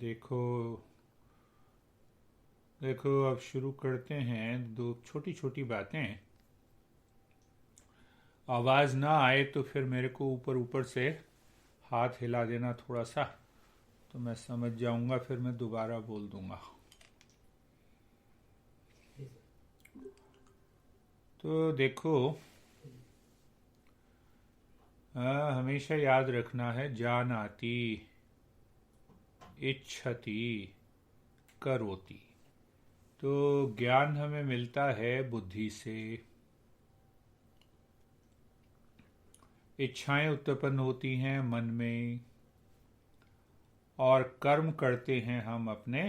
देखो देखो, अब शुरू करते हैं। दो छोटी छोटी बातें। आवाज़ ना आए तो फिर मेरे को ऊपर ऊपर से हाथ हिला देना थोड़ा सा, तो मैं समझ जाऊंगा, फिर मैं दोबारा बोल दूंगा। तो देखो, हमेशा याद रखना है, जानाति इच्छति करोति। तो ज्ञान हमें मिलता है बुद्धि से। इच्छाएं उत्पन्न होती हैं मन में, और कर्म करते हैं हम अपने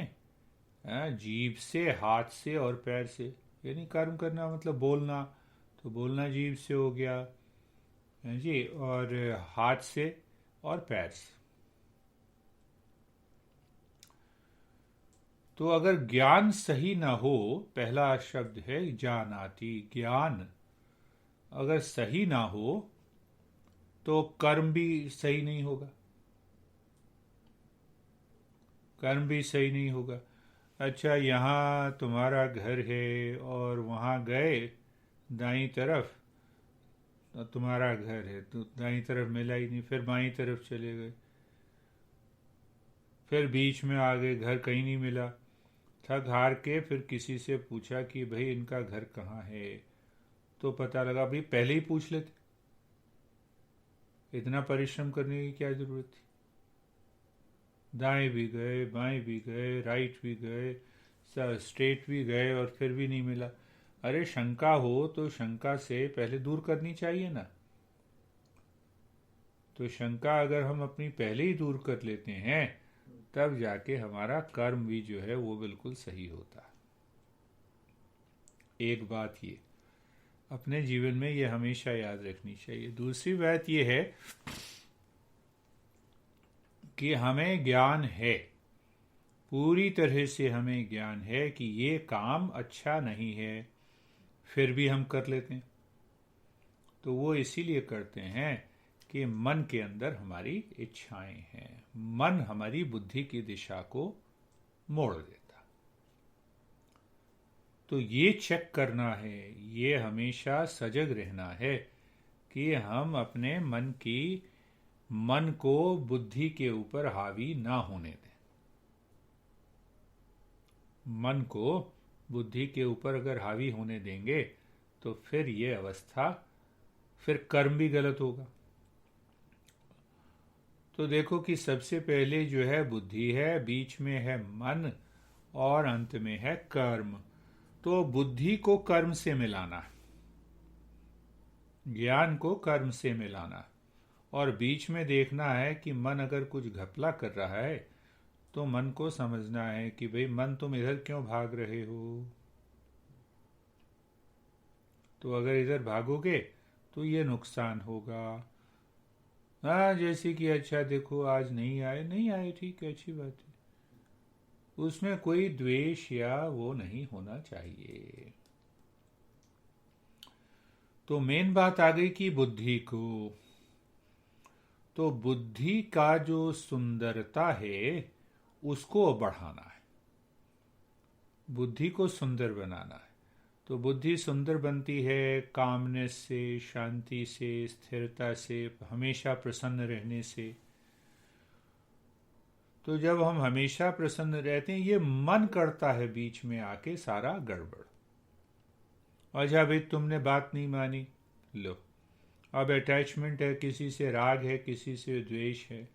जीभ से, हाथ से और पैर से। यानी कर्म करना मतलब बोलना, तो बोलना जीभ से हो गया है जी, और हाथ से और पैर से। तो अगर ज्ञान सही ना हो, पहला शब्द है जानाति, ज्ञान अगर सही ना हो तो कर्म भी सही नहीं होगा। कर्म भी सही नहीं होगा। अच्छा, यहाँ तुम्हारा घर है और वहाँ गए दाईं तरफ, तो तुम्हारा घर है तो दाईं तरफ मिला ही नहीं, फिर बाईं तरफ चले गए, फिर बीच में आ गए, घर कहीं नहीं मिला। थक हार के फिर किसी से पूछा कि भाई इनका घर कहाँ है, तो पता लगा भाई पहले ही पूछ लेते, इतना परिश्रम करने की क्या जरूरत थी। दाएं भी गए, बाएं भी गए, राइट भी गए, स्ट्रेट भी गए, और फिर भी नहीं मिला। अरे शंका हो तो शंका से पहले दूर करनी चाहिए ना। तो शंका अगर हम अपनी पहले ही दूर कर लेते हैं, तब जाके हमारा कर्म भी जो है वो बिल्कुल सही होता है। एक बात ये अपने जीवन में ये हमेशा याद रखनी चाहिए। दूसरी बात ये है कि हमें ज्ञान है, पूरी तरह से हमें ज्ञान है कि ये काम अच्छा नहीं है, फिर भी हम कर लेते हैं। तो वो इसीलिए करते हैं कि मन के अंदर हमारी इच्छाएं हैं, मन हमारी बुद्धि की दिशा को मोड़ देता। तो ये चेक करना है, ये हमेशा सजग रहना है कि हम अपने मन को बुद्धि के ऊपर हावी ना होने दें। मन को बुद्धि के ऊपर अगर हावी होने देंगे तो फिर ये अवस्था, फिर कर्म भी गलत होगा। तो देखो कि सबसे पहले जो है बुद्धि है, बीच में है मन, और अंत में है कर्म। तो बुद्धि को कर्म से मिलाना, ज्ञान को कर्म से मिलाना, और बीच में देखना है कि मन अगर कुछ घपला कर रहा है तो मन को समझना है कि भाई मन तुम इधर क्यों भाग रहे हो। तो अगर इधर भागोगे तो ये नुकसान होगा। हाँ, जैसे कि अच्छा देखो आज नहीं आए, नहीं आए, ठीक है, अच्छी बात है, उसमें कोई द्वेष या वो नहीं होना चाहिए। तो मेन बात आ गई कि बुद्धि को, तो बुद्धि का जो सुंदरता है उसको बढ़ाना है, बुद्धि को सुंदर बनाना है। तो बुद्धि सुंदर बनती है कामनेस से, शांति से, स्थिरता से, हमेशा प्रसन्न रहने से। तो जब हम हमेशा प्रसन्न रहते हैं, ये मन करता है बीच में आके सारा गड़बड़। अच्छा भाई तुमने बात नहीं मानी, लो अब अटैचमेंट है, किसी से राग है, किसी से द्वेष है,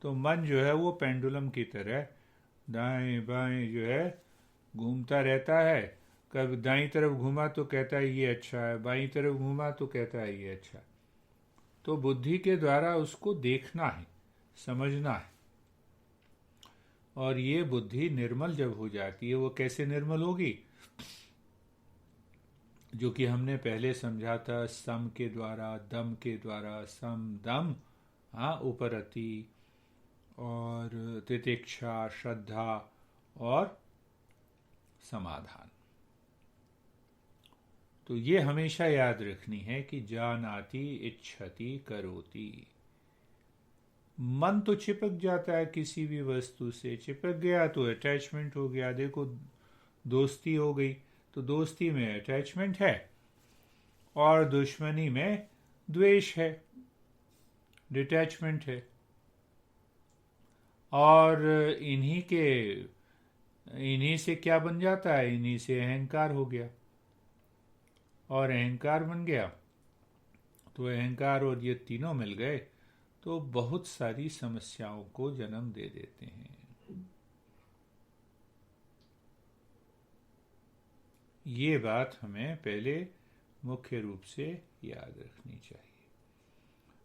तो मन जो है वो पेंडुलम की तरह दाएं बाएं जो है घूमता रहता है। कभी दाईं तरफ घूमा तो कहता है ये अच्छा है, बाईं तरफ घूमा तो कहता है ये अच्छा है। तो बुद्धि के द्वारा उसको देखना है, समझना है। और ये बुद्धि निर्मल जब हो जाती है, वो कैसे निर्मल होगी, जो कि हमने पहले समझा था, सम के द्वारा, दम के द्वारा, सम दम, हाँ, उपरति, और तितिक्षा, श्रद्धा और समाधान। तो ये हमेशा याद रखनी है कि जानाति इच्छति करोति। मन तो चिपक जाता है किसी भी वस्तु से, चिपक गया तो अटैचमेंट हो गया। देखो, दोस्ती हो गई तो दोस्ती में अटैचमेंट है, और दुश्मनी में द्वेष है, डिटैचमेंट है। और इन्हीं से क्या बन जाता है, इन्हीं से अहंकार हो गया, और अहंकार बन गया तो अहंकार और ये तीनों मिल गए तो बहुत सारी समस्याओं को जन्म दे देते हैं। ये बात हमें पहले मुख्य रूप से याद रखनी चाहिए।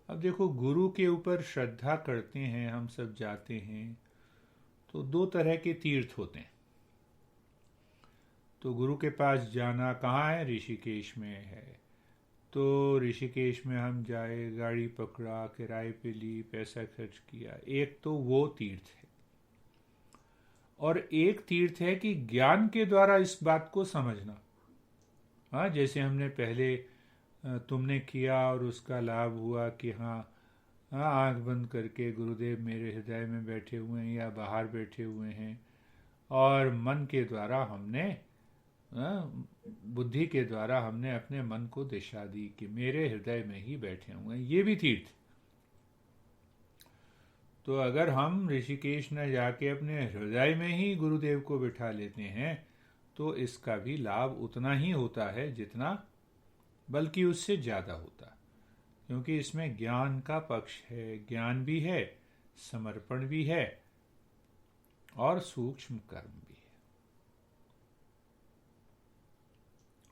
अब देखो, गुरु के ऊपर श्रद्धा करते हैं, हम सब जाते हैं, तो दो तरह के तीर्थ होते हैं। तो गुरु के पास जाना कहाँ है? ऋषिकेश में है। तो ऋषिकेश में हम जाए, गाड़ी पकड़ा, किराए पे ली, पैसा खर्च किया, एक तो वो तीर्थ है। और एक तीर्थ है कि ज्ञान के द्वारा इस बात को समझना। हाँ, जैसे हमने पहले तुमने किया और उसका लाभ हुआ कि हाँ, आंख बंद करके गुरुदेव मेरे हृदय में बैठे हुए हैं या बाहर बैठे हुए हैं, और मन के द्वारा हमने, बुद्धि के द्वारा हमने अपने मन को दिशा दी कि मेरे हृदय में ही बैठे हुए हैं। ये भी तीर्थ। तो अगर हम ऋषिकेश न जाके अपने हृदय में ही गुरुदेव को बिठा लेते हैं तो इसका भी लाभ उतना ही होता है जितना, बल्कि उससे ज़्यादा होता है, क्योंकि इसमें ज्ञान का पक्ष है, ज्ञान भी है, समर्पण भी है, और सूक्ष्म कर्म भी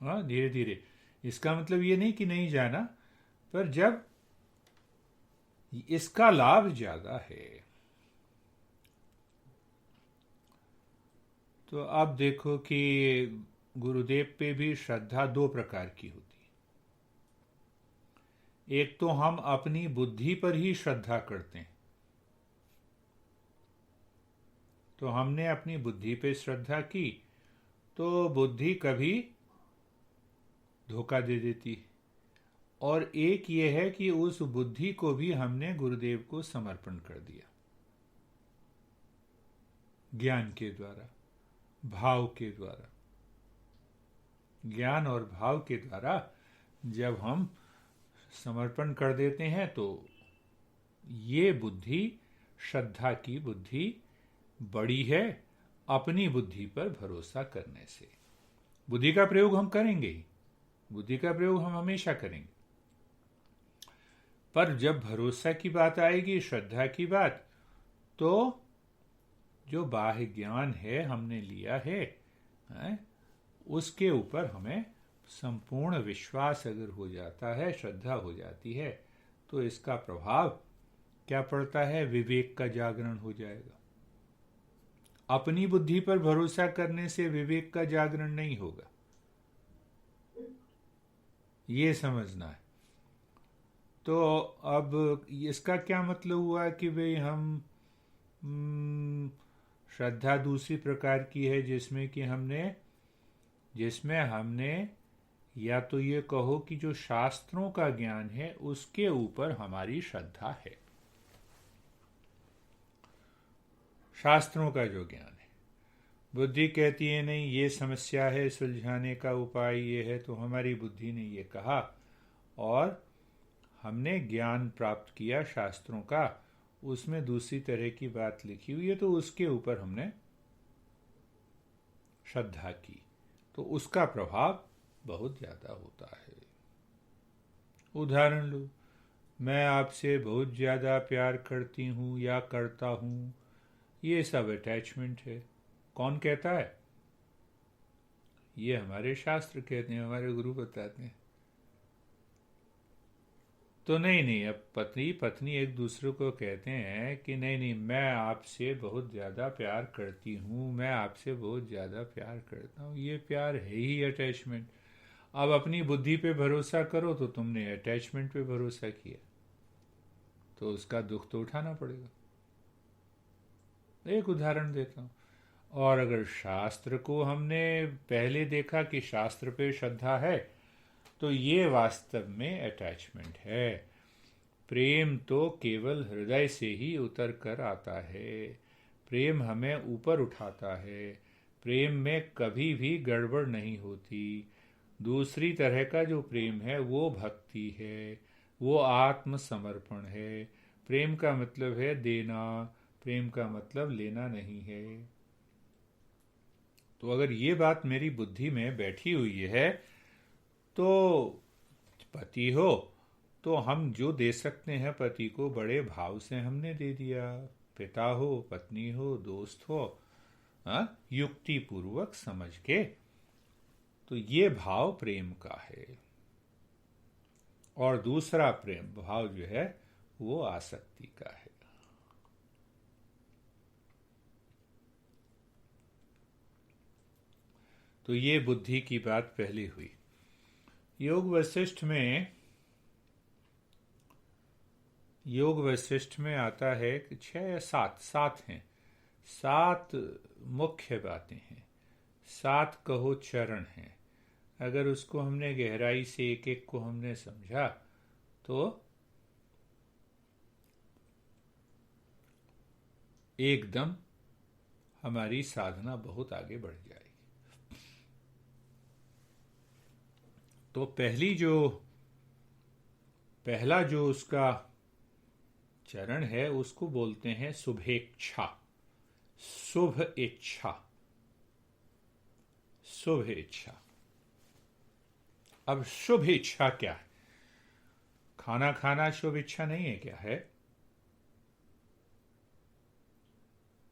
है। हाँ, धीरे धीरे। इसका मतलब ये नहीं कि नहीं जाना, पर जब इसका लाभ ज्यादा है। तो अब देखो कि गुरुदेव पे भी श्रद्धा दो प्रकार की होती है। एक तो हम अपनी बुद्धि पर ही श्रद्धा करते हैं, तो हमने अपनी बुद्धि पे श्रद्धा की तो बुद्धि कभी धोखा दे देती है। और एक ये है कि उस बुद्धि को भी हमने गुरुदेव को समर्पण कर दिया, ज्ञान के द्वारा, भाव के द्वारा। ज्ञान और भाव के द्वारा जब हम समर्पण कर देते हैं तो ये बुद्धि, श्रद्धा की बुद्धि बड़ी है अपनी बुद्धि पर भरोसा करने से। बुद्धि का प्रयोग हम करेंगे ही, बुद्धि का प्रयोग हम हमेशा करेंगे, पर जब भरोसा की बात आएगी, श्रद्धा की बात, तो जो बाह्य ज्ञान है हमने लिया है, उसके ऊपर हमें संपूर्ण विश्वास अगर हो जाता है, श्रद्धा हो जाती है, तो इसका प्रभाव क्या पड़ता है? विवेक का जागरण हो जाएगा। अपनी बुद्धि पर भरोसा करने से विवेक का जागरण नहीं होगा, ये समझना है। तो अब इसका क्या मतलब हुआ कि भाई हम श्रद्धा दूसरी प्रकार की है जिसमें हमने या तो ये कहो कि जो शास्त्रों का ज्ञान है उसके ऊपर हमारी श्रद्धा है। शास्त्रों का जो ज्ञान है, बुद्धि कहती है नहीं ये समस्या है, सुलझाने का उपाय ये है, तो हमारी बुद्धि ने ये कहा और हमने ज्ञान प्राप्त किया शास्त्रों का, उसमें दूसरी तरह की बात लिखी हुई है, तो उसके ऊपर हमने श्रद्धा की, तो उसका प्रभाव बहुत ज़्यादा होता है। उदाहरण लो, मैं आपसे बहुत ज़्यादा प्यार करती हूँ या करता हूँ, ये सब अटैचमेंट है। कौन कहता है? ये हमारे शास्त्र कहते हैं, हमारे गुरु बताते हैं। तो नहीं, अब पति पत्नी एक दूसरे को कहते हैं कि नहीं, मैं आपसे बहुत ज़्यादा प्यार करती हूँ, मैं आपसे बहुत ज़्यादा प्यार करता हूँ, ये प्यार है ही अटैचमेंट। अब अपनी बुद्धि पे भरोसा करो तो तुमने अटैचमेंट पे भरोसा किया, तो उसका दुख तो उठाना पड़ेगा। एक उदाहरण देता हूँ। और अगर शास्त्र को हमने पहले देखा कि शास्त्र पे श्रद्धा है, तो ये वास्तव में अटैचमेंट है। प्रेम तो केवल हृदय से ही उतर कर आता है। प्रेम हमें ऊपर उठाता है। प्रेम में कभी भी गड़बड़ नहीं होती। दूसरी तरह का जो प्रेम है वो भक्ति है, वो आत्मसमर्पण है। प्रेम का मतलब है देना, प्रेम का मतलब लेना नहीं है। तो अगर ये बात मेरी बुद्धि में बैठी हुई है तो पति हो तो हम जो दे सकते हैं पति को बड़े भाव से हमने दे दिया। पिता हो, पत्नी हो, दोस्त हो, युक्ति पूर्वक समझ के। तो ये भाव प्रेम का है। और दूसरा प्रेम भाव जो है वो आसक्ति का है। तो ये बुद्धि की बात पहली हुई। योग वशिष्ठ में आता है कि 6 या 7 हैं। 7 मुख्य बातें हैं, 7 कहो चरण हैं। अगर उसको हमने गहराई से एक एक को हमने समझा तो एकदम हमारी साधना बहुत आगे बढ़ जाएगी। तो पहला जो उसका चरण है उसको बोलते हैं शुभेच्छा। शुभ इच्छा, शुभ इच्छा। अब शुभ इच्छा क्या है? खाना खाना शुभ इच्छा नहीं है क्या है?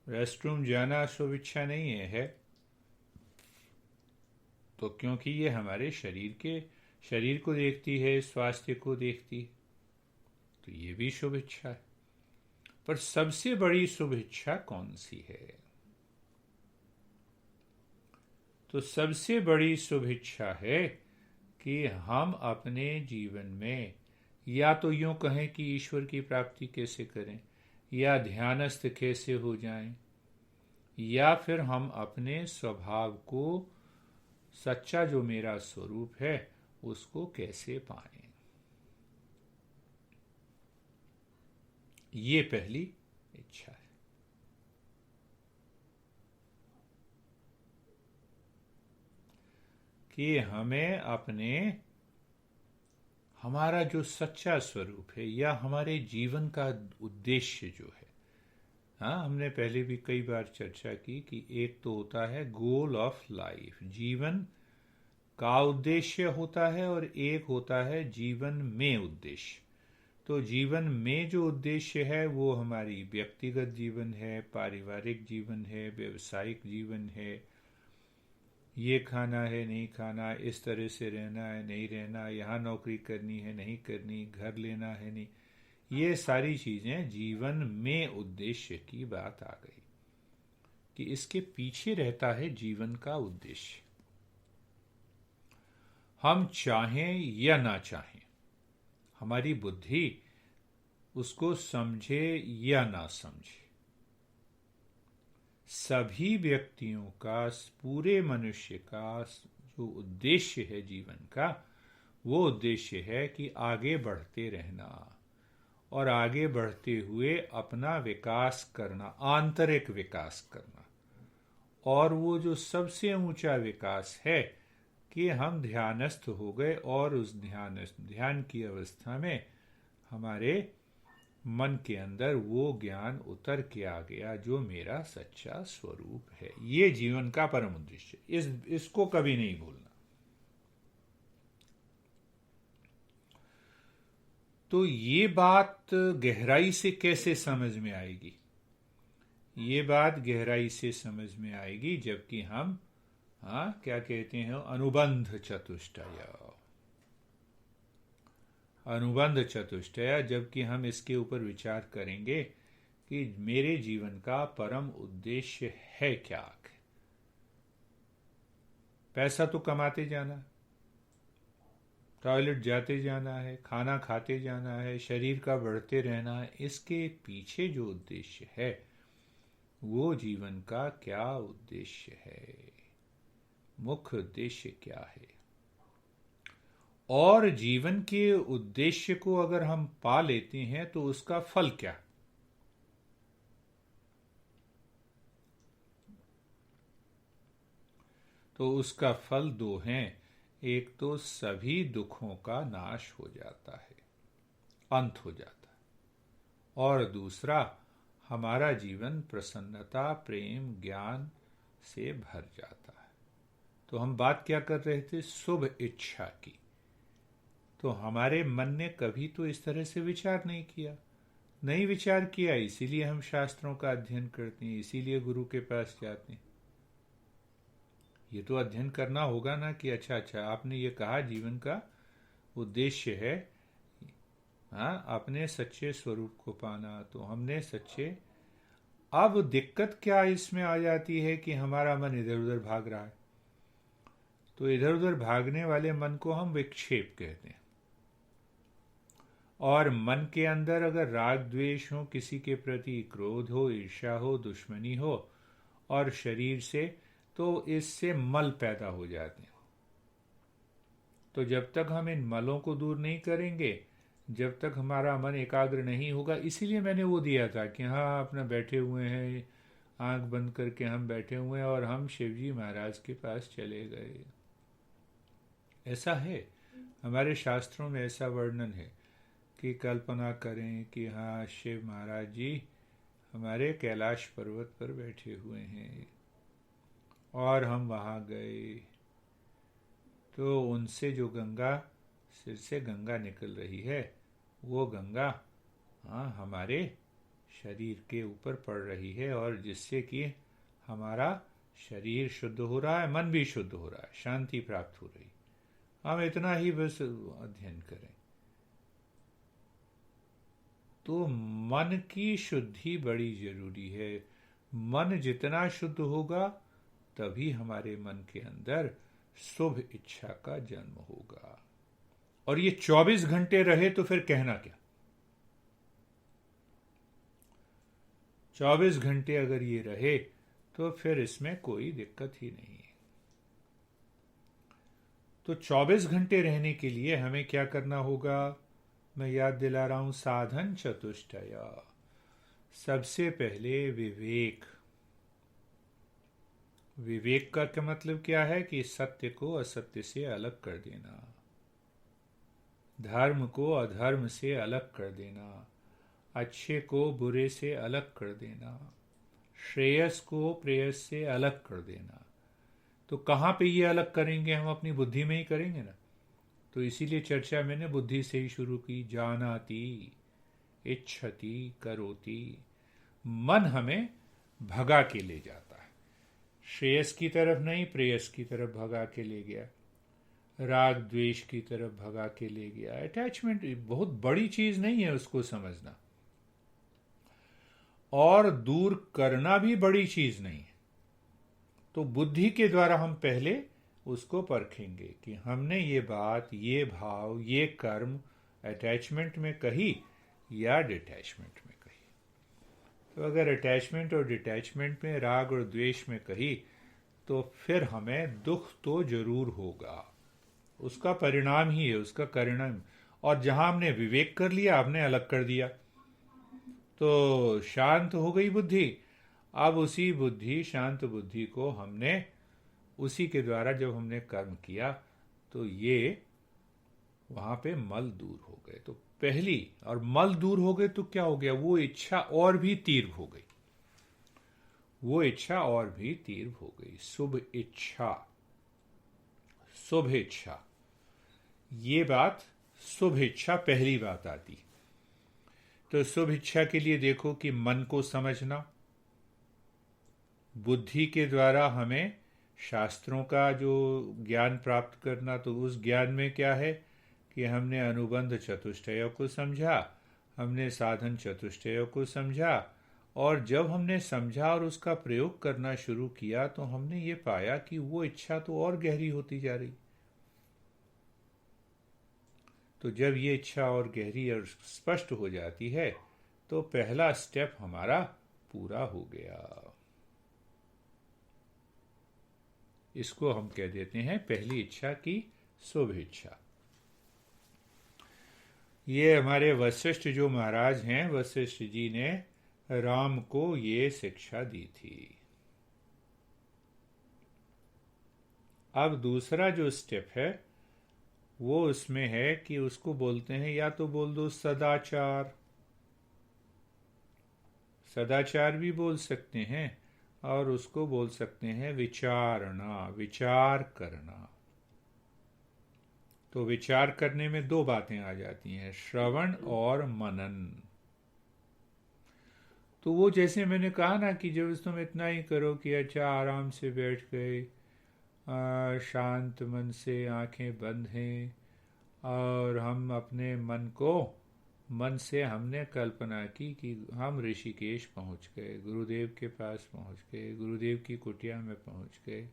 रेस्टरूम जाना शुभ इच्छा नहीं है? तो क्योंकि ये हमारे शरीर को देखती है, स्वास्थ्य को देखती, तो ये भी शुभ इच्छा है। पर सबसे बड़ी शुभ इच्छा कौन सी है? तो सबसे बड़ी शुभ इच्छा है कि हम अपने जीवन में या तो यूं कहें कि ईश्वर की प्राप्ति कैसे करें, या ध्यानस्थ कैसे हो जाएं, या फिर हम अपने स्वभाव को, सच्चा जो मेरा स्वरूप है, उसको कैसे पाएं। ये पहली इच्छा है। कि हमें हमारा जो सच्चा स्वरूप है या हमारे जीवन का उद्देश्य जो है, हाँ, हमने पहले भी कई बार चर्चा की कि एक तो होता है गोल ऑफ लाइफ, जीवन का उद्देश्य होता है, और एक होता है जीवन में उद्देश्य। तो जीवन में जो उद्देश्य है वो हमारी व्यक्तिगत जीवन है, पारिवारिक जीवन है, व्यवसायिक जीवन है। ये खाना है, नहीं खाना, इस तरह से रहना है, नहीं रहना, यहाँ नौकरी करनी है, नहीं करनी, घर लेना है, नहीं। ये सारी चीजें जीवन में उद्देश्य की बात आ गई कि इसके पीछे रहता है जीवन का उद्देश्य। हम चाहें या ना चाहें, हमारी बुद्धि उसको समझे या ना समझे, सभी व्यक्तियों का, पूरे मनुष्य का जो उद्देश्य है जीवन का, वो उद्देश्य है कि आगे बढ़ते रहना और आगे बढ़ते हुए अपना विकास करना, आंतरिक विकास करना। और वो जो सबसे ऊंचा विकास है कि हम ध्यानस्थ हो गए और उस ध्यान की अवस्था में हमारे मन के अंदर वो ज्ञान उतर के आ गया जो मेरा सच्चा स्वरूप है। ये जीवन का परम उद्देश्य, इसको कभी नहीं भूलना। तो ये बात गहराई से कैसे समझ में आएगी? ये बात गहराई से समझ में आएगी जबकि हम, क्या कहते हैं, अनुबंध चतुष्टय, जबकि हम इसके ऊपर विचार करेंगे कि मेरे जीवन का परम उद्देश्य है क्या। पैसा तो कमाते जाना, टॉयलेट जाते जाना है, खाना खाते जाना है, शरीर का बढ़ते रहना है। इसके पीछे जो उद्देश्य है वो जीवन का क्या उद्देश्य है, मुख्य उद्देश्य क्या है। और जीवन के उद्देश्य को अगर हम पा लेते हैं तो उसका फल क्या? तो उसका फल दो हैं। एक तो सभी दुखों का नाश हो जाता है, अंत हो जाता है, और दूसरा हमारा जीवन प्रसन्नता, प्रेम, ज्ञान से भर जाता है। तो हम बात क्या कर रहे थे? शुभ इच्छा की। तो हमारे मन ने कभी तो इस तरह से विचार नहीं किया, नहीं विचार किया, इसीलिए हम शास्त्रों का अध्ययन करते हैं, इसीलिए गुरु के पास जाते हैं। ये तो अध्ययन करना होगा ना कि अच्छा अच्छा आपने ये कहा जीवन का उद्देश्य है, हाँ, अपने सच्चे स्वरूप को पाना, तो हमने सच्चे। अब दिक्कत क्या इसमें आ जाती है कि हमारा मन इधर उधर भाग रहा है। तो इधर उधर भागने वाले मन को हम विक्षेप कहते हैं। और मन के अंदर अगर राग द्वेष हो, किसी के प्रति क्रोध हो, ईर्ष्या हो, दुश्मनी हो, और शरीर से, तो इससे मल पैदा हो जाते हैं। तो जब तक हम इन मलों को दूर नहीं करेंगे, जब तक हमारा मन एकाग्र नहीं होगा, इसीलिए मैंने वो दिया था कि हाँ अपना बैठे हुए हैं, आंख बंद करके हम बैठे हुए हैं और हम शिवजी महाराज के पास चले गए। ऐसा है, हमारे शास्त्रों में ऐसा वर्णन है कि कल्पना करें कि हाँ शिव महाराज जी हमारे कैलाश पर्वत पर बैठे हुए हैं और हम वहाँ गए, तो उनसे जो गंगा, सिर से गंगा निकल रही है, वो गंगा हाँ हमारे शरीर के ऊपर पड़ रही है, और जिससे कि हमारा शरीर शुद्ध हो रहा है, मन भी शुद्ध हो रहा है, शांति प्राप्त हो रही। हम इतना ही बस अध्ययन करें तो मन की शुद्धि बड़ी जरूरी है। मन जितना शुद्ध होगा तभी हमारे मन के अंदर शुभ इच्छा का जन्म होगा। और ये 24 घंटे रहे तो फिर कहना क्या? 24 घंटे अगर ये रहे तो फिर इसमें कोई दिक्कत ही नहीं है। तो 24 घंटे रहने के लिए हमें क्या करना होगा? मैं याद दिला रहा हूं, साधन चतुष्टय। सबसे पहले विवेक। विवेक का क्या मतलब क्या है? कि सत्य को असत्य से अलग कर देना, धर्म को अधर्म से अलग कर देना, अच्छे को बुरे से अलग कर देना, श्रेयस को प्रेयस से अलग कर देना। तो कहाँ पे ये अलग करेंगे? हम अपनी बुद्धि में ही करेंगे ना। तो इसीलिए चर्चा मैंने बुद्धि से ही शुरू की। जानाति, इच्छति, करोति। मन हमें भगा के ले जाता है, श्रेयस की तरफ नहीं, प्रेयस की तरफ भगा के ले गया, राग द्वेष की तरफ भगा के ले गया। अटैचमेंट बहुत बड़ी चीज नहीं है उसको समझना, और दूर करना भी बड़ी चीज नहीं है। तो बुद्धि के द्वारा हम पहले उसको परखेंगे कि हमने ये बात, ये भाव, ये कर्म अटैचमेंट में कही या डिटैचमेंट में कही। तो अगर अटैचमेंट और डिटैचमेंट में, राग और द्वेष में कही, तो फिर हमें दुख तो जरूर होगा। उसका परिणाम ही है, उसका परिणाम। और जहां हमने विवेक कर लिया, हमने अलग कर दिया, तो शांत हो गई बुद्धि। अब उसी बुद्धि, शांत बुद्धि को हमने, उसी के द्वारा जब हमने कर्म किया तो ये वहां पे मल दूर हो गए। तो पहली, और मल दूर हो गए तो क्या हो गया? वो इच्छा और भी तीव्र हो गई, वो इच्छा और भी तीव्र हो गई। शुभ इच्छा, शुभ इच्छा, ये बात, शुभ इच्छा पहली बात आती। तो शुभ इच्छा के लिए देखो कि मन को समझना, बुद्धि के द्वारा हमें शास्त्रों का जो ज्ञान प्राप्त करना। तो उस ज्ञान में क्या है कि हमने अनुबंध चतुष्टय को समझा, हमने साधन चतुष्टय को समझा, और जब हमने समझा और उसका प्रयोग करना शुरू किया तो हमने ये पाया कि वो इच्छा तो और गहरी होती जा रही। तो जब ये इच्छा और गहरी और स्पष्ट हो जाती है तो पहला स्टेप हमारा पूरा हो गया। इसको हम कह देते हैं पहली इच्छा की शुभ इच्छा। ये हमारे वशिष्ठ जो महाराज हैं, वशिष्ठ जी ने राम को ये शिक्षा दी थी। अब दूसरा जो स्टेप है वो उसमें है कि उसको बोलते हैं, या तो बोल दो सदाचार, सदाचार भी बोल सकते हैं, और उसको बोल सकते हैं विचारणा, विचार करना। तो विचार करने में दो बातें आ जाती हैं, श्रवण और मनन। तो वो जैसे मैंने कहा ना कि जब तुम इतना ही करो कि अच्छा आराम से बैठ गए, शांत मन से आंखें बंद हैं, और हम अपने मन से हमने कल्पना की कि हम ऋषिकेश पहुंच गए, गुरुदेव के पास पहुंच गए, गुरुदेव की कुटिया में पहुंच गए,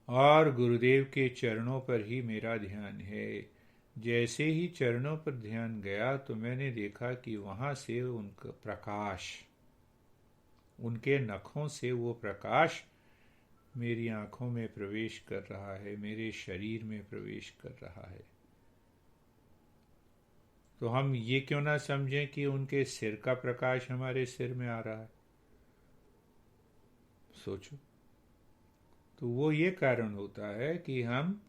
और गुरुदेव के चरणों पर ही मेरा ध्यान है। जैसे ही चरणों पर ध्यान गया तो मैंने देखा कि वहां से उनका प्रकाश, उनके नखों से वो प्रकाश मेरी आंखों में प्रवेश कर रहा है, मेरे शरीर में प्रवेश कर रहा है। तो हम ये क्यों ना समझें कि उनके सिर का प्रकाश हमारे सिर में आ रहा है। सोचो, तो वो ये कारण होता है कि हम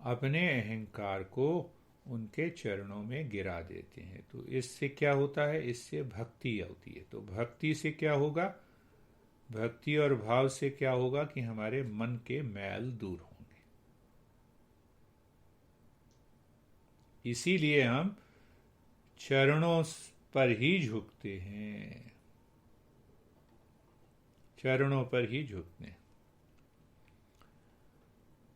अपने अहंकार को उनके चरणों में गिरा देते हैं। तो इससे क्या होता है, इससे भक्ति होती है। तो भक्ति से क्या होगा, भक्ति और भाव से क्या होगा कि हमारे मन के मैल दूर होंगे। इसीलिए हम चरणों पर ही झुकते हैं, चरणों पर ही झुकते हैं।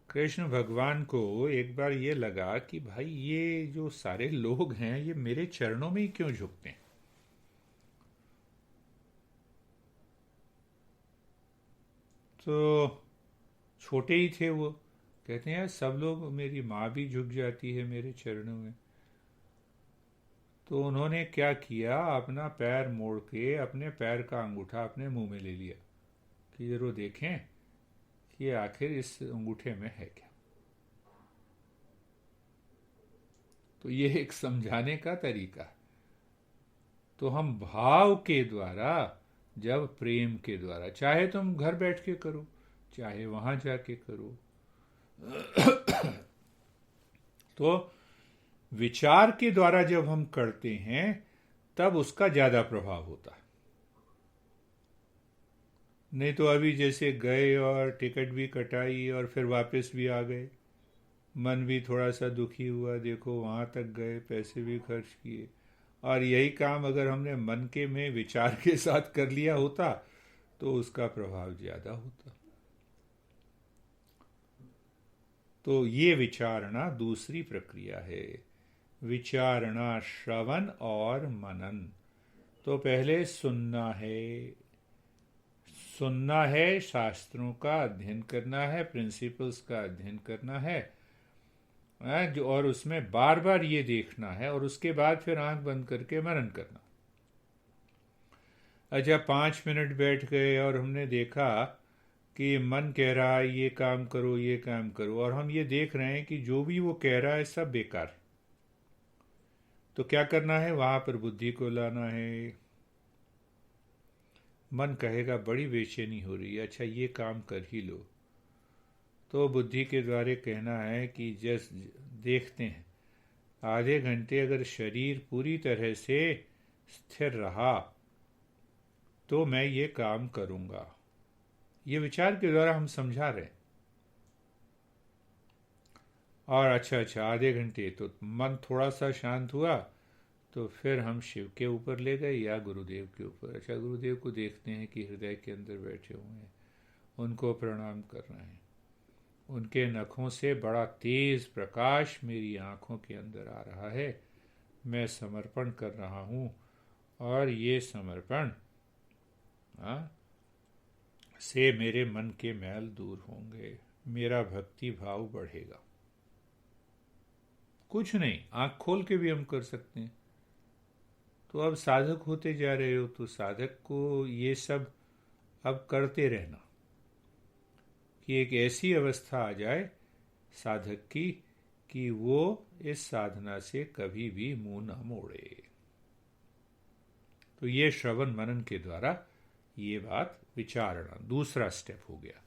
कृष्ण भगवान को एक बार ये लगा कि भाई ये जो सारे लोग हैं ये मेरे चरणों में ही क्यों झुकते हैं। तो छोटे ही थे वो, कहते हैं सब लोग, मेरी माँ भी झुक जाती है मेरे चरणों में। तो उन्होंने क्या किया, अपना पैर मोड़ के अपने पैर का अंगूठा अपने मुंह में ले लिया कि जरूर देखें कि आखिर इस अंगूठे में है क्या। तो ये एक समझाने का तरीका है। तो हम भाव के द्वारा, जब प्रेम के द्वारा, चाहे तुम घर बैठ के करो चाहे वहां जाके करो, तो विचार के द्वारा जब हम करते हैं तब उसका ज्यादा प्रभाव होता है। नहीं तो अभी जैसे गए और टिकट भी कटाई और फिर वापस भी आ गए, मन भी थोड़ा सा दुखी हुआ, देखो वहां तक गए, पैसे भी खर्च किए, और यही काम अगर हमने मन के में विचार के साथ कर लिया होता तो उसका प्रभाव ज्यादा होता। तो ये विचारणा दूसरी प्रक्रिया है, विचारणा श्रवण और मनन। तो पहले सुनना है, सुनना है, शास्त्रों का अध्ययन करना है, प्रिंसिपल्स का अध्ययन करना है, जो, और उसमें बार बार ये देखना है, और उसके बाद फिर आंख बंद करके मनन करना। अच्छा 5 मिनट बैठ गए और हमने देखा कि मन कह रहा है ये काम करो ये काम करो, और हम ये देख रहे हैं कि जो भी वो कह रहा है सब बेकार है। तो क्या करना है, वहां पर बुद्धि को लाना है। मन कहेगा बड़ी बेचैनी हो रही है, अच्छा ये काम कर ही लो। तो बुद्धि के द्वारा कहना है कि जस्ट देखते हैं, आधे घंटे अगर शरीर पूरी तरह से स्थिर रहा तो मैं ये काम करूंगा। ये विचार के द्वारा हम समझा रहे हैं। और अच्छा आधे घंटे तो मन थोड़ा सा शांत हुआ तो फिर हम शिव के ऊपर ले गए या गुरुदेव के ऊपर। अच्छा गुरुदेव को देखते हैं कि हृदय के अंदर बैठे हुए हैं, उनको प्रणाम कर रहे हैं, उनके नखों से बड़ा तेज प्रकाश मेरी आंखों के अंदर आ रहा है, मैं समर्पण कर रहा हूँ, और ये समर्पण से मेरे मन के मैल दूर होंगे, मेरा भक्ति भाव बढ़ेगा। कुछ नहीं, आंख खोल के भी हम कर सकते हैं। तो अब साधक होते जा रहे हो तो साधक को ये सब अब करते रहना, कि एक ऐसी अवस्था आ जाए साधक की कि वो इस साधना से कभी भी मुंह न मोड़े। तो ये श्रवण मनन के द्वारा ये बात विचारणा दूसरा स्टेप हो गया।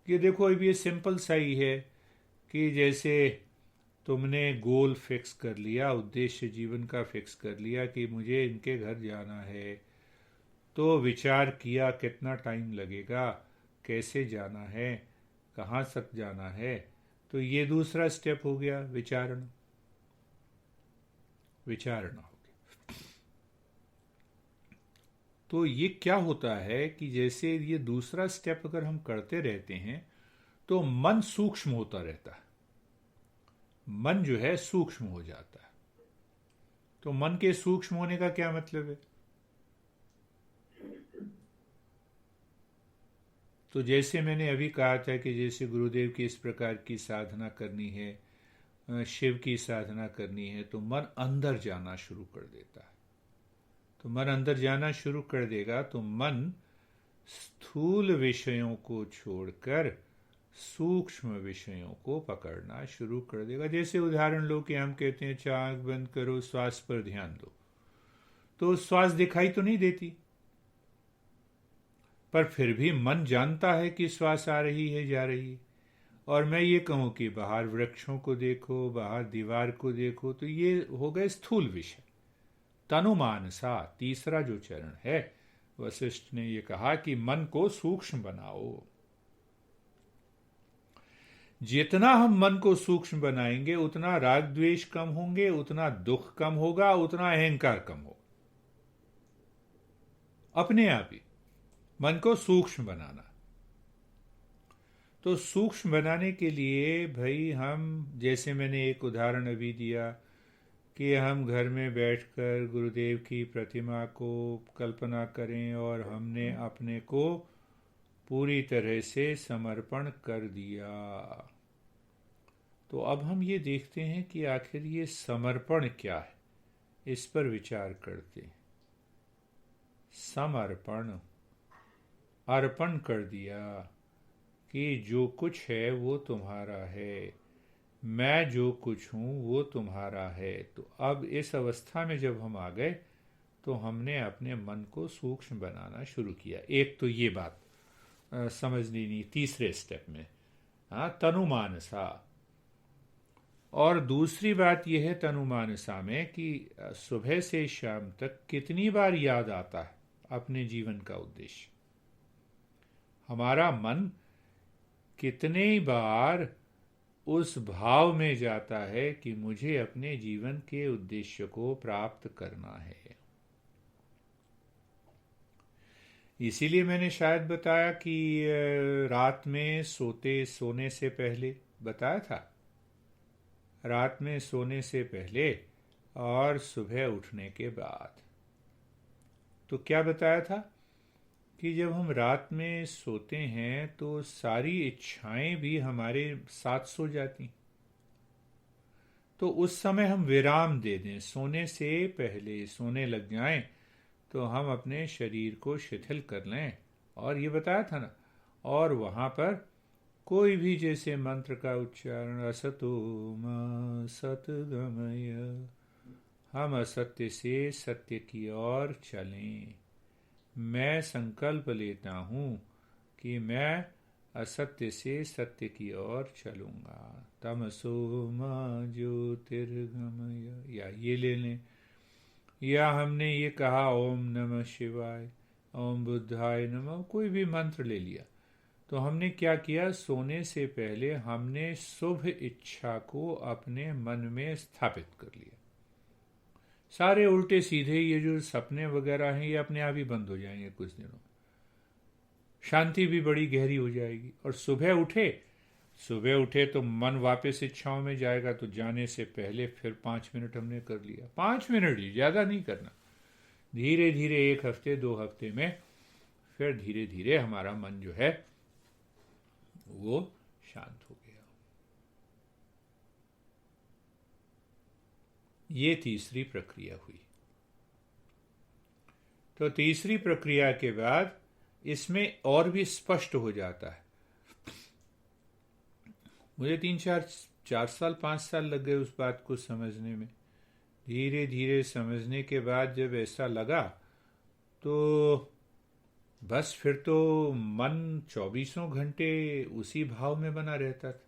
कि देखो अब ये सिंपल सा ही है कि जैसे तुमने गोल फिक्स कर लिया, उद्देश्य जीवन का फिक्स कर लिया कि मुझे इनके घर जाना है, तो विचार किया कितना टाइम लगेगा, कैसे जाना है, कहाँ तक जाना है। तो ये दूसरा स्टेप हो गया, विचारणा विचारणा हो गया। तो ये क्या होता है कि जैसे ये दूसरा स्टेप अगर हम करते रहते हैं तो मन सूक्ष्म होता रहता है, मन जो है सूक्ष्म हो जाता है। तो मन के सूक्ष्म होने का क्या मतलब है? तो जैसे मैंने अभी कहा था कि जैसे गुरुदेव की इस प्रकार की साधना करनी है, शिव की साधना करनी है, तो मन अंदर जाना शुरू कर देता है। तो मन अंदर जाना शुरू कर देगा तो मन स्थूल विषयों को छोड़कर सूक्ष्म विषयों को पकड़ना शुरू कर देगा। जैसे उदाहरण लो कि हम कहते हैं अच्छा आंख बंद करो, श्वास पर ध्यान दो, तो श्वास दिखाई तो नहीं देती, पर फिर भी मन जानता है कि श्वास आ रही है, जा रही है। और मैं ये कहूं कि बाहर वृक्षों को देखो, बाहर दीवार को देखो, तो ये हो गए स्थूल विषय। तनुमानसा तीसरा जो चरण है, वशिष्ठ ने ये कहा कि मन को सूक्ष्म बनाओ। जितना हम मन को सूक्ष्म बनाएंगे उतना राग द्वेष कम होंगे, उतना दुख कम होगा, उतना अहंकार कम होगा। अपने आप ही मन को सूक्ष्म बनाना। तो सूक्ष्म बनाने के लिए भाई हम, जैसे मैंने एक उदाहरण अभी दिया कि हम घर में बैठकर गुरुदेव की प्रतिमा को कल्पना करें और हमने अपने को पूरी तरह से समर्पण कर दिया। तो अब हम ये देखते हैं कि आखिर ये समर्पण क्या है, इस पर विचार करते हैं। समर्पण, अर्पण कर दिया कि जो कुछ है वो तुम्हारा है, मैं जो कुछ हूं वो तुम्हारा है। तो अब इस अवस्था में जब हम आ गए तो हमने अपने मन को सूक्ष्म बनाना शुरू किया। एक तो ये बात समझ लेनी तीसरे स्टेप में, हाँ, तनुमानसा। और दूसरी बात यह है तनुमानसा में कि सुबह से शाम तक कितनी बार याद आता है अपने जीवन का उद्देश्य। हमारा मन कितने बार उस भाव में जाता है कि मुझे अपने जीवन के उद्देश्य को प्राप्त करना है। इसीलिए मैंने शायद बताया कि रात में सोने से पहले बताया था, रात में सोने से पहले और सुबह उठने के बाद। तो क्या बताया था कि जब हम रात में सोते हैं तो सारी इच्छाएं भी हमारे साथ सो जाती। तो उस समय हम विराम दे दें, सोने से पहले सोने लग जाएं, तो हम अपने शरीर को शिथिल कर लें। और ये बताया था ना, और वहाँ पर कोई भी जैसे मंत्र का उच्चारण, असतो मा सतगमय, हम असत्य से सत्य की ओर चलें। मैं संकल्प लेता हूँ कि मैं असत्य से सत्य की ओर चलूँगा। तमसो मा ज्योतिर्गमय, या ये ले लें, या हमने ये कहा ओम नमः शिवाय, ओम बुद्धाय नमः, कोई भी मंत्र ले लिया। तो हमने क्या किया, सोने से पहले हमने शुभ इच्छा को अपने मन में स्थापित कर लिया। सारे उल्टे सीधे ये जो सपने वगैरह हैं ये अपने आप ही बंद हो जाएंगे कुछ दिनों। शांति भी बड़ी गहरी हो जाएगी। और सुबह उठे तो मन वापस इच्छाओं में जाएगा। तो जाने से पहले फिर 5 मिनट हमने कर लिया, 5 मिनट ही, ज़्यादा नहीं करना। धीरे धीरे 1 हफ्ते 2 हफ्ते में फिर धीरे धीरे हमारा मन जो है वो शांत हो गया। ये तीसरी प्रक्रिया हुई। तो तीसरी प्रक्रिया के बाद इसमें और भी स्पष्ट हो जाता है। मुझे 3-4 4 साल 5 साल लग गए उस बात को समझने में। धीरे धीरे समझने के बाद जब ऐसा लगा तो बस फिर तो मन 24 घंटे उसी भाव में बना रहता था।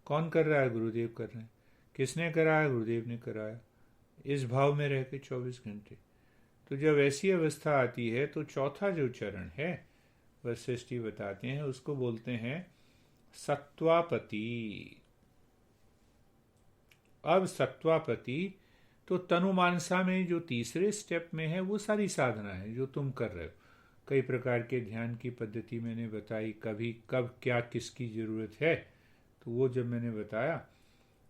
कौन कर रहा है? गुरुदेव कर रहे हैं। किसने कराया? गुरुदेव ने कराया। इस भाव में रह के 24 घंटे। तो जब ऐसी अवस्था आती है तो चौथा जो चरण है वशिष्ठ जी बताते हैं उसको बोलते हैं सत्वापति। अब सत्वापति तो तनु मानसा में जो तीसरे स्टेप में है वो सारी साधना है जो तुम कर रहे हो। कई प्रकार के ध्यान की पद्धति मैंने बताई, कभी कब क्या किसकी जरूरत है, तो वो जब मैंने बताया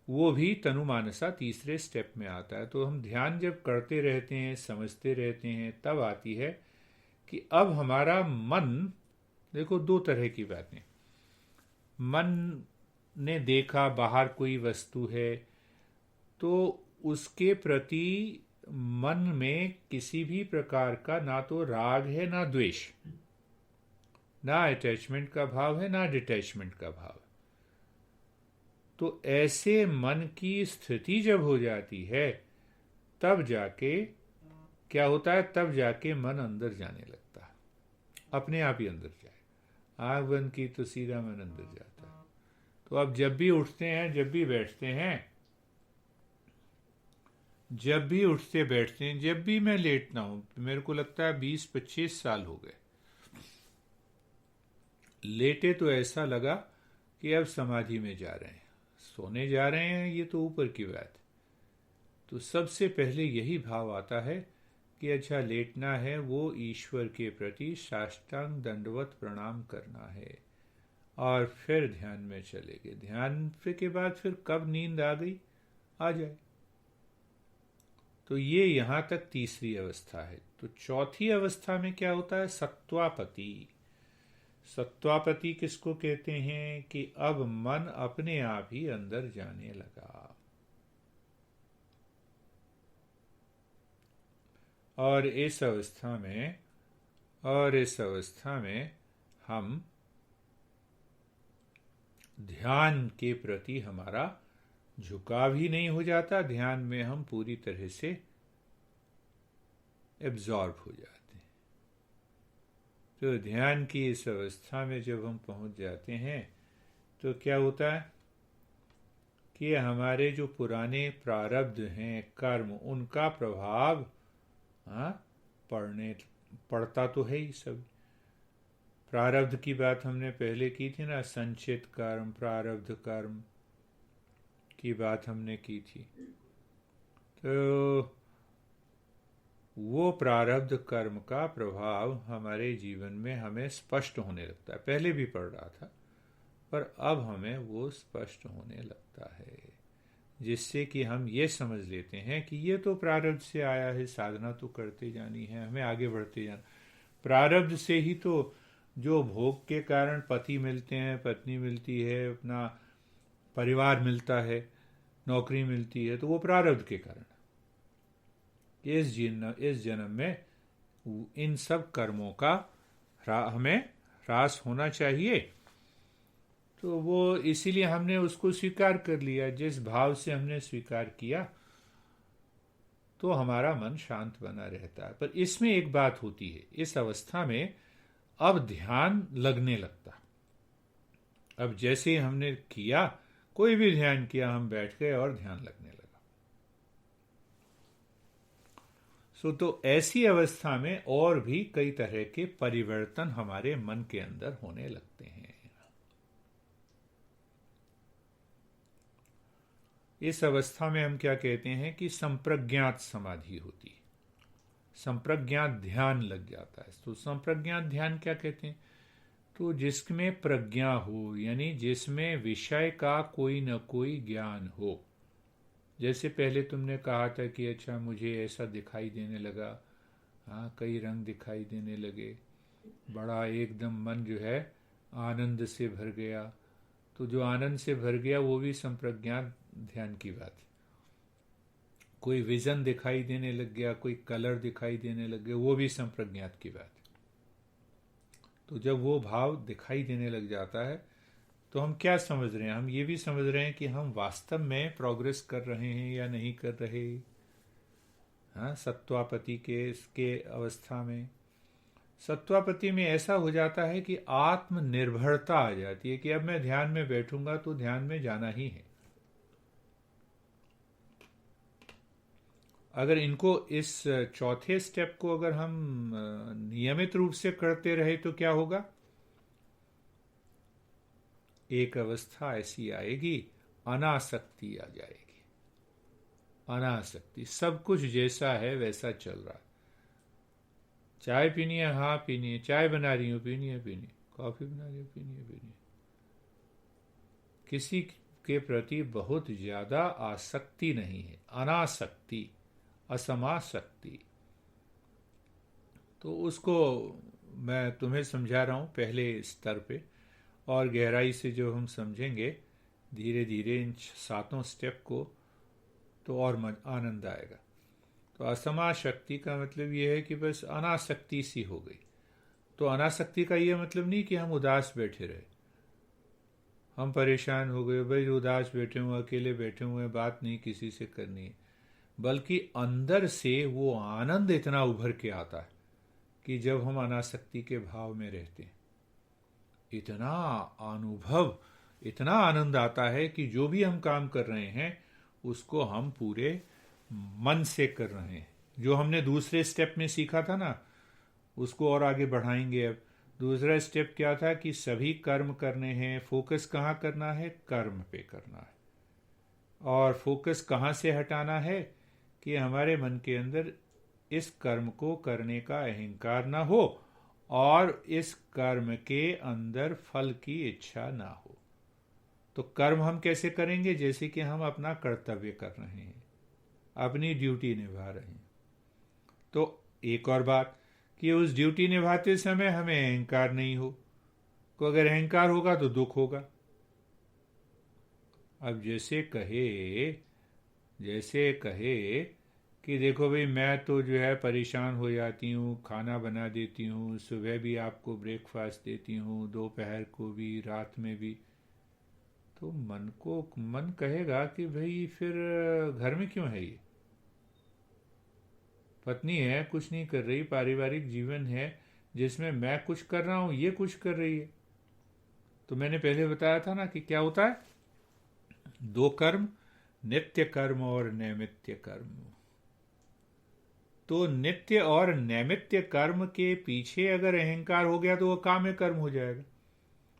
वो भी तनु मानसा तीसरे स्टेप में आता है। तो हम ध्यान जब करते रहते हैं, समझते रहते हैं, तब आती है कि अब हमारा मन, देखो दो तरह की बातें। मन ने देखा बाहर कोई वस्तु है तो उसके प्रति मन में किसी भी प्रकार का ना तो राग है ना द्वेष, ना अटैचमेंट का भाव है ना डिटैचमेंट का भाव है। तो ऐसे मन की स्थिति जब हो जाती है तब जाके क्या होता है, तब जाके मन अंदर जाने लगता है, अपने आप ही अंदर जाए। आँख बंद की तो सीधा मन अंदर जाता है। तो अब जब भी उठते हैं, जब भी बैठते हैं, जब भी उठते बैठते हैं, जब भी मैं लेटता हूं, मेरे को लगता है 20-25 साल हो गए लेटे, तो ऐसा लगा कि अब समाधि में जा रहे हैं, सोने जा रहे हैं, ये तो ऊपर की बात। तो सबसे पहले यही भाव आता है कि अच्छा लेटना है, वो ईश्वर के प्रति साष्टांग दंडवत प्रणाम करना है, और फिर ध्यान में चले गए। ध्यान के बाद फिर कब नींद आ गई, आ जाए। तो ये यहां तक तीसरी अवस्था है। तो चौथी अवस्था में क्या होता है, सत्वापति। सत्वापति किसको कहते हैं कि अब मन अपने आप ही अंदर जाने लगा, और इस अवस्था में हम ध्यान के प्रति हमारा झुकाव ही नहीं हो जाता, ध्यान में हम पूरी तरह से एब्जॉर्ब हो जाते हैं। तो ध्यान की इस अवस्था में जब हम पहुंच जाते हैं तो क्या होता है कि हमारे जो पुराने प्रारब्ध हैं, कर्म, उनका प्रभाव पड़ता तो है ही। सब प्रारब्ध की बात हमने पहले की थी ना, संचित कर्म, प्रारब्ध कर्म की बात हमने की थी। तो वो प्रारब्ध कर्म का प्रभाव हमारे जीवन में हमें स्पष्ट होने लगता है। पहले भी पड़ रहा था, पर अब हमें वो स्पष्ट होने लगता है, जिससे कि हम ये समझ लेते हैं कि ये तो प्रारब्ध से आया है, साधना तो करते जानी है, हमें आगे बढ़ते जाना। प्रारब्ध से ही तो जो भोग के कारण पति मिलते हैं, पत्नी मिलती है, अपना परिवार मिलता है, नौकरी मिलती है, तो वो प्रारब्ध के कारण। इस जन्म में इन सब कर्मों का हमें ह्रास होना चाहिए। तो वो इसीलिए हमने उसको स्वीकार कर लिया। जिस भाव से हमने स्वीकार किया तो हमारा मन शांत बना रहता है। पर इसमें एक बात होती है, इस अवस्था में अब ध्यान लगने लगता। अब जैसे हमने किया, कोई भी ध्यान किया, हम बैठ गए और ध्यान लगने लगा। तो ऐसी अवस्था में और भी कई तरह के परिवर्तन हमारे मन के अंदर होने लगते हैं। इस अवस्था में हम क्या कहते हैं कि संप्रज्ञात समाधि होती है, संप्रज्ञात ध्यान लग जाता है। तो संप्रज्ञात ध्यान क्या कहते हैं, तो जिसमें प्रज्ञा हो, यानी जिसमें विषय का कोई न कोई ज्ञान हो। जैसे पहले तुमने कहा था कि अच्छा मुझे ऐसा दिखाई देने लगा, हाँ कई रंग दिखाई देने लगे, बड़ा एकदम मन जो है आनंद से भर गया। तो जो आनंद से भर गया वो भी संप्रज्ञात ध्यान की बात है। कोई विजन दिखाई देने लग गया, कोई कलर दिखाई देने लग गया, वो भी संप्रज्ञात की बात है। तो जब वो भाव दिखाई देने लग जाता है तो हम क्या समझ रहे हैं? हम ये भी समझ रहे हैं कि हम वास्तव में प्रोग्रेस कर रहे हैं या नहीं कर रहे। हाँ, सत्वापति के इसके अवस्था में, सत्वापति में ऐसा हो जाता है कि आत्मनिर्भरता आ जाती है कि अब मैं ध्यान में बैठूंगा तो ध्यान में जाना ही है। अगर इनको इस चौथे स्टेप को अगर हम नियमित रूप से करते रहे तो क्या होगा? एक अवस्था ऐसी आएगी, अनासक्ति आ जाएगी। अनासक्ति, सब कुछ जैसा है वैसा चल रहा है। चाय पीनी है, हाँ पीनी है, चाय बना रही हूँ, पीनी है, पीनी है, कॉफी बना रही हूँ, पीनी है, पीनी है। किसी के प्रति बहुत ज्यादा आसक्ति नहीं है, अनासक्ति, असमासक्ति। तो उसको मैं तुम्हें समझा रहा हूँ पहले स्तर पे, और गहराई से जो हम समझेंगे धीरे धीरे इन 7 स्टेप को तो और आनंद आएगा। तो असमाशक्ति का मतलब ये है कि बस अनासक्ति सी हो गई। तो अनासक्ति का ये मतलब नहीं कि हम उदास बैठे रहे, हम परेशान हो गए, भाई उदास बैठे हुए, अकेले बैठे हुए, बात नहीं किसी से करनी है, बल्कि अंदर से वो आनंद इतना उभर के आता है कि जब हम अनासक्ति के भाव में रहते हैं, इतना अनुभव, इतना आनंद आता है कि जो भी हम काम कर रहे हैं उसको हम पूरे मन से कर रहे हैं। जो हमने दूसरे स्टेप में सीखा था ना, उसको और आगे बढ़ाएंगे। अब दूसरा स्टेप क्या था कि सभी कर्म करने हैं, फोकस कहाँ करना है? कर्म पे करना है। और फोकस कहाँ से हटाना है? कि हमारे मन के अंदर इस कर्म को करने का अहंकार ना हो और इस कर्म के अंदर फल की इच्छा ना हो। तो कर्म हम कैसे करेंगे? जैसे कि हम अपना कर्तव्य कर रहे हैं, अपनी ड्यूटी निभा रहे हैं। तो एक और बात कि उस ड्यूटी निभाते समय हमें अहंकार नहीं हो, को अगर अहंकार होगा तो दुख होगा। अब जैसे कहे कि देखो भाई, मैं तो जो है परेशान हो जाती हूँ, खाना बना देती हूँ, सुबह भी आपको ब्रेकफास्ट देती हूँ, दोपहर को भी, रात में भी। तो मन कहेगा कि भाई फिर घर में क्यों है ये? पत्नी है, कुछ नहीं कर रही, पारिवारिक जीवन है जिसमें मैं कुछ कर रहा हूँ, ये कुछ कर रही है। तो मैंने पहले बताया था ना कि क्या होता है, 2 कर्म, नित्य कर्म और नैमित्य कर्म। तो नित्य और नैमित्य कर्म के पीछे अगर अहंकार हो गया तो वो काम्य कर्म हो जाएगा।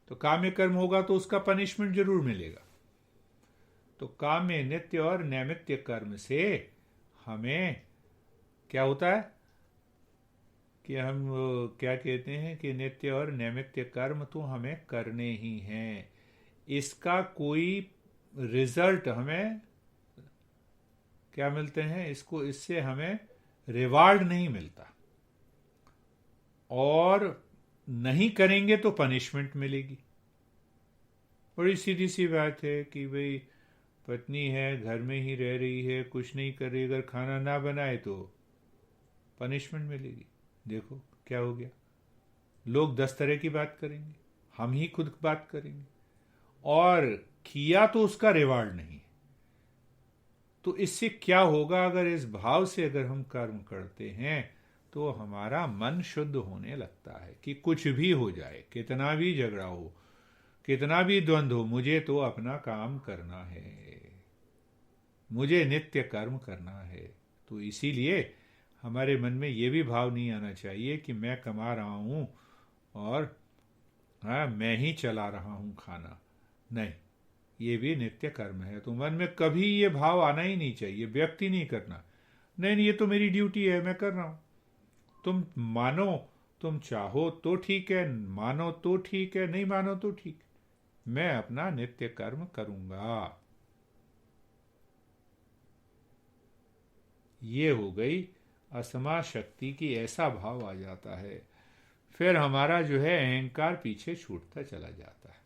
तो काम्य कर्म होगा तो उसका पनिशमेंट जरूर मिलेगा। तो काम्य, नित्य और नैमित्य कर्म से हमें क्या होता है कि हम क्या कहते हैं कि नित्य और नैमित्य कर्म तो हमें करने ही हैं। इसका कोई रिजल्ट हमें क्या मिलते हैं? इससे हमें रिवार्ड नहीं मिलता, और नहीं करेंगे तो पनिशमेंट मिलेगी। बड़ी सीधी सी बात है कि भाई पत्नी है, घर में ही रह रही है, कुछ नहीं कर रही, अगर खाना ना बनाए तो पनिशमेंट मिलेगी। देखो क्या हो गया, लोग 10 तरह की बात करेंगे, हम ही खुद बात करेंगे, और किया तो उसका रिवार्ड नहीं। तो इससे क्या होगा? अगर इस भाव से अगर हम कर्म करते हैं तो हमारा मन शुद्ध होने लगता है कि कुछ भी हो जाए, कितना भी झगड़ा हो, कितना भी द्वंद्व हो, मुझे तो अपना काम करना है, मुझे नित्य कर्म करना है। तो इसीलिए हमारे मन में ये भी भाव नहीं आना चाहिए कि मैं कमा रहा हूँ और हाँ मैं ही चला रहा हूँ खाना। नहीं, ये भी नित्य कर्म है। तो मन में कभी ये भाव आना ही नहीं चाहिए, व्यक्त ही नहीं करना, नहीं ये तो मेरी ड्यूटी है, मैं कर रहा हूँ। तुम मानो, तुम चाहो तो ठीक है, मानो तो ठीक है, नहीं मानो तो ठीक, मैं अपना नित्य कर्म करूंगा। ये हो गई असमा शक्ति की, ऐसा भाव आ जाता है, फिर हमारा जो है अहंकार पीछे छूटता चला जाता है।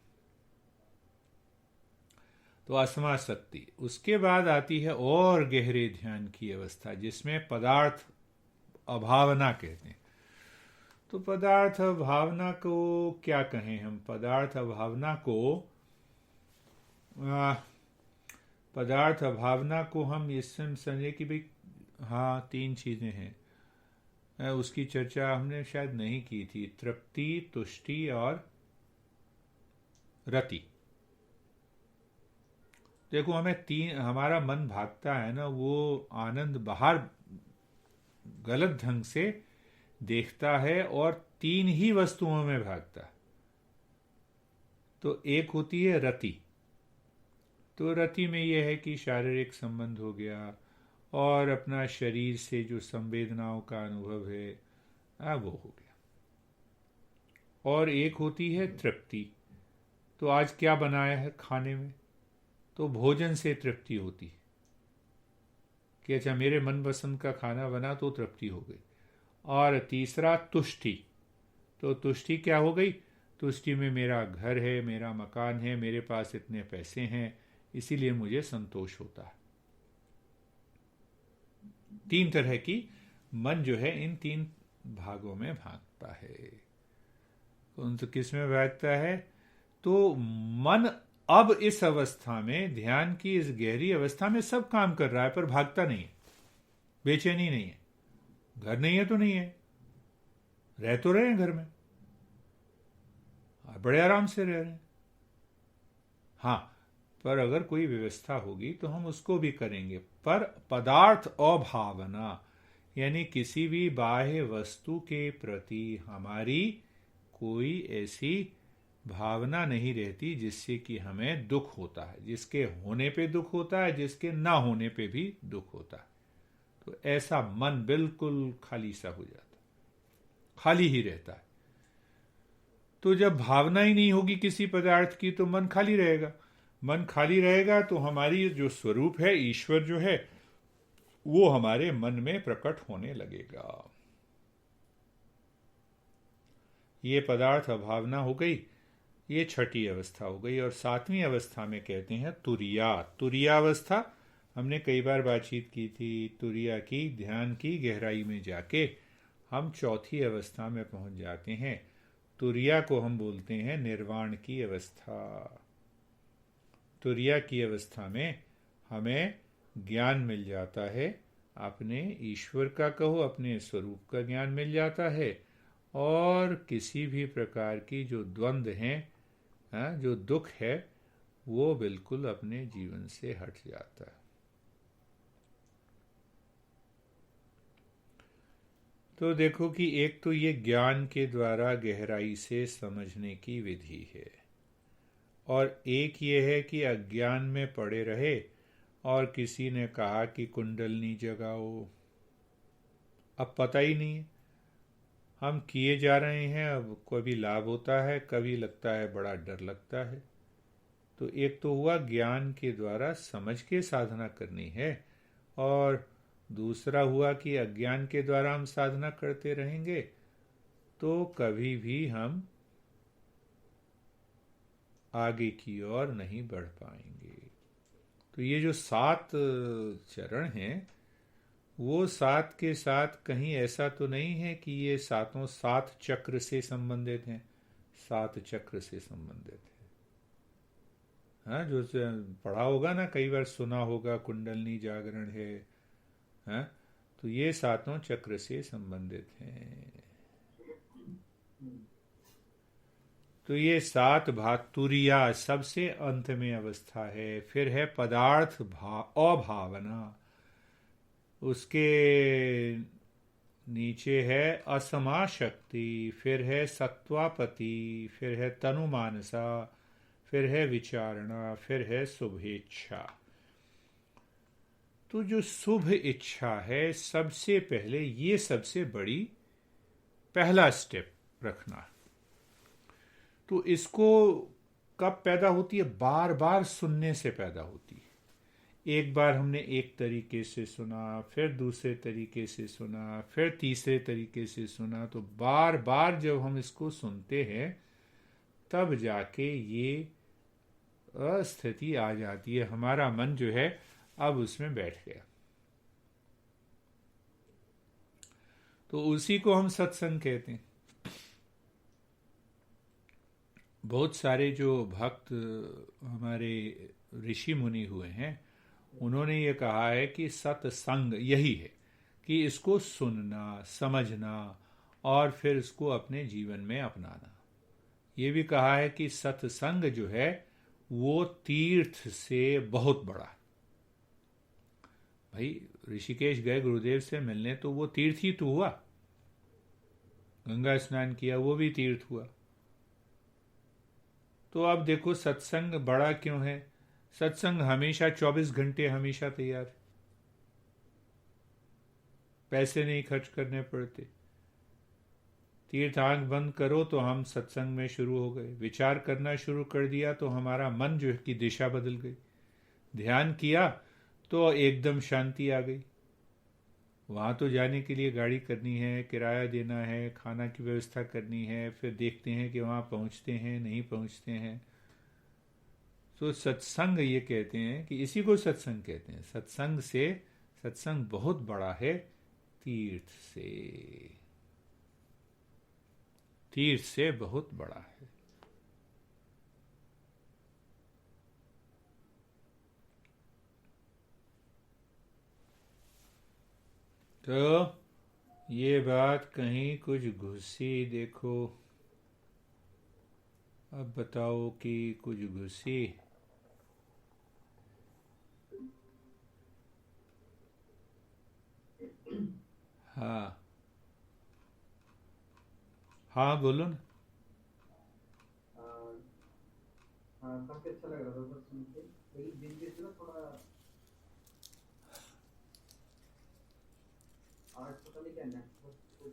तो असमा शक्ति, उसके बाद आती है और गहरे ध्यान की अवस्था जिसमें पदार्थ अभावना कहते हैं। तो पदार्थ भावना को क्या कहें हम? पदार्थ भावना को आ, पदार्थ भावना को हम इससे समझे कि भाई हाँ, तीन चीजें हैं। उसकी चर्चा हमने शायद नहीं की थी, तृप्ति, तुष्टि और रति। देखो, हमें तीन, हमारा मन भागता है ना, वो आनंद बाहर गलत ढंग से देखता है और तीन ही वस्तुओं में भागता है। तो एक होती है रति। तो रति में यह है कि शारीरिक संबंध हो गया और अपना शरीर से जो संवेदनाओं का अनुभव है वो हो गया। और एक होती है तृप्ति। तो आज क्या बनाया है खाने में, तो भोजन से तृप्ति होती है कि अच्छा मेरे मनपसंद का खाना बना तो तृप्ति हो गई। और तीसरा तुष्टि। तो तुष्टि क्या हो गई, तुष्टि में मेरा घर है, मेरा मकान है, मेरे पास इतने पैसे हैं, इसीलिए मुझे संतोष होता है। तीन तरह की मन जो है इन तीन भागों में भागता है। कौन सा किस में भागता है, तो मन अब इस अवस्था में, ध्यान की इस गहरी अवस्था में सब काम कर रहा है पर भागता नहीं है, बेचैनी नहीं है। घर नहीं है तो नहीं है, रह तो रहे हैं घर में, बड़े आराम से रह रहे हैं। हाँ, पर अगर कोई व्यवस्था होगी तो हम उसको भी करेंगे। पर पदार्थ अभावना, यानी किसी भी बाह्य वस्तु के प्रति हमारी कोई ऐसी भावना नहीं रहती जिससे कि हमें दुख होता है। जिसके होने पे दुख होता है, जिसके ना होने पे भी दुख होता है। तो ऐसा मन बिल्कुल खाली सा हो जाता है, खाली ही रहता है। तो जब भावना ही नहीं होगी किसी पदार्थ की तो मन खाली रहेगा। मन खाली रहेगा तो हमारी जो स्वरूप है, ईश्वर जो है, वो हमारे मन में प्रकट होने लगेगा। ये पदार्थ अभावना हो गई, ये छठी अवस्था हो गई। और सातवीं अवस्था में कहते हैं तुरिया। तुरियावस्था हमने कई बार बातचीत की थी। तुरिया की, ध्यान की गहराई में जाके हम चौथी अवस्था में पहुंच जाते हैं। तुरिया को हम बोलते हैं निर्वाण की अवस्था। तुरिया की अवस्था में हमें ज्ञान मिल जाता है, अपने ईश्वर का कहो, अपने स्वरूप का ज्ञान मिल जाता है। और किसी भी प्रकार की जो द्वंद्व हैं, जो दुख है, वो बिल्कुल अपने जीवन से हट जाता है। तो देखो कि एक तो ये ज्ञान के द्वारा गहराई से समझने की विधि है, और एक ये है कि अज्ञान में पड़े रहे और किसी ने कहा कि कुंडलनी जगाओ, अब पता ही नहीं है, हम किए जा रहे हैं। अब कभी लाभ होता है, कभी लगता है बड़ा डर लगता है। तो एक तो हुआ ज्ञान के द्वारा समझ के साधना करनी है, और दूसरा हुआ कि अज्ञान के द्वारा हम साधना करते रहेंगे तो कभी भी हम आगे की ओर नहीं बढ़ पाएंगे। तो ये जो 7 चरण हैं, वो 7 के साथ कहीं ऐसा तो नहीं है कि ये सातों 7 चक्र से संबंधित हैं। 7 चक्र से संबंधित है। हाँ, जो पढ़ा होगा ना, कई बार सुना होगा, कुंडलनी जागरण है। हाँ, तो ये सातों चक्र से संबंधित हैं। तो ये 7 भाग, तुरिया सबसे अंत में अवस्था है। फिर है पदार्थ अभावना, उसके नीचे है असमा शक्ति, फिर है सत्वापति, फिर है तनुमानसा, फिर है विचारणा, फिर है शुभेच्छा। तो जो शुभ इच्छा है, सबसे पहले ये सबसे बड़ी पहला स्टेप रखना। तो इसको कब पैदा होती है, बार बार सुनने से पैदा होती है। एक बार हमने एक तरीके से सुना, फिर दूसरे तरीके से सुना, फिर तीसरे तरीके से सुना, तो बार बार जब हम इसको सुनते हैं तब जाके ये अस्थिति आ जाती है। हमारा मन जो है अब उसमें बैठ गया। तो उसी को हम सत्संग कहते हैं। बहुत सारे जो भक्त हमारे ऋषि मुनि हुए हैं, उन्होंने ये कहा है कि सत्संग यही है कि इसको सुनना, समझना और फिर इसको अपने जीवन में अपनाना। ये भी कहा है कि सत्संग जो है वो तीर्थ से बहुत बड़ा है। भाई ऋषिकेश गए गुरुदेव से मिलने, तो वो तीर्थ ही तो हुआ। गंगा स्नान किया, वो भी तीर्थ हुआ। तो अब देखो सत्संग बड़ा क्यों है। सत्संग हमेशा 24 घंटे हमेशा तैयार है, पैसे नहीं खर्च करने पड़ते। तीर्थ आंख बंद करो तो हम सत्संग में शुरू हो गए, विचार करना शुरू कर दिया तो हमारा मन जो है कि दिशा बदल गई, ध्यान किया तो एकदम शांति आ गई। वहाँ तो जाने के लिए गाड़ी करनी है, किराया देना है, खाना की व्यवस्था करनी है, फिर देखते हैं कि वहाँ पहुँचते हैं नहीं पहुँचते हैं। तो सत्संग ये कहते हैं कि इसी को सत्संग कहते हैं। सत्संग बहुत बड़ा है तीर्थ से बहुत बड़ा है। तो ये बात कहीं कुछ घुसी, देखो अब बताओ कि कुछ घुसी। हाँ हाँ बोलो ना। हाँ, काफी अच्छा लग रहा था सर सुन के। लेकिन बीच बीच में ना थोड़ा आज पता नहीं क्या नेटवर्क को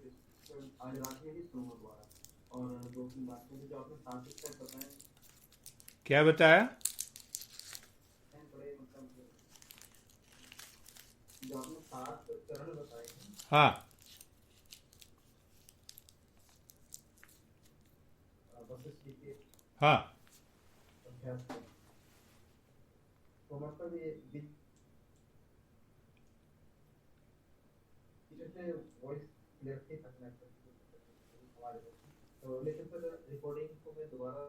आज रात में भी सुना दोबारा। और दो तीन बात में जो आपने सात स्टेप बताए क्या बताया? हैं, बड़े मतलब जो आपने सात चरण बताए हैं, हाँ वशिष्ठ के हाँ अभ्यास को, तो मतलब ये बीच में वॉइस क्लियर थी तक नेटवर्क की आवाज। तो लेकिन फिर रिकॉर्डिंग को मैं दोबारा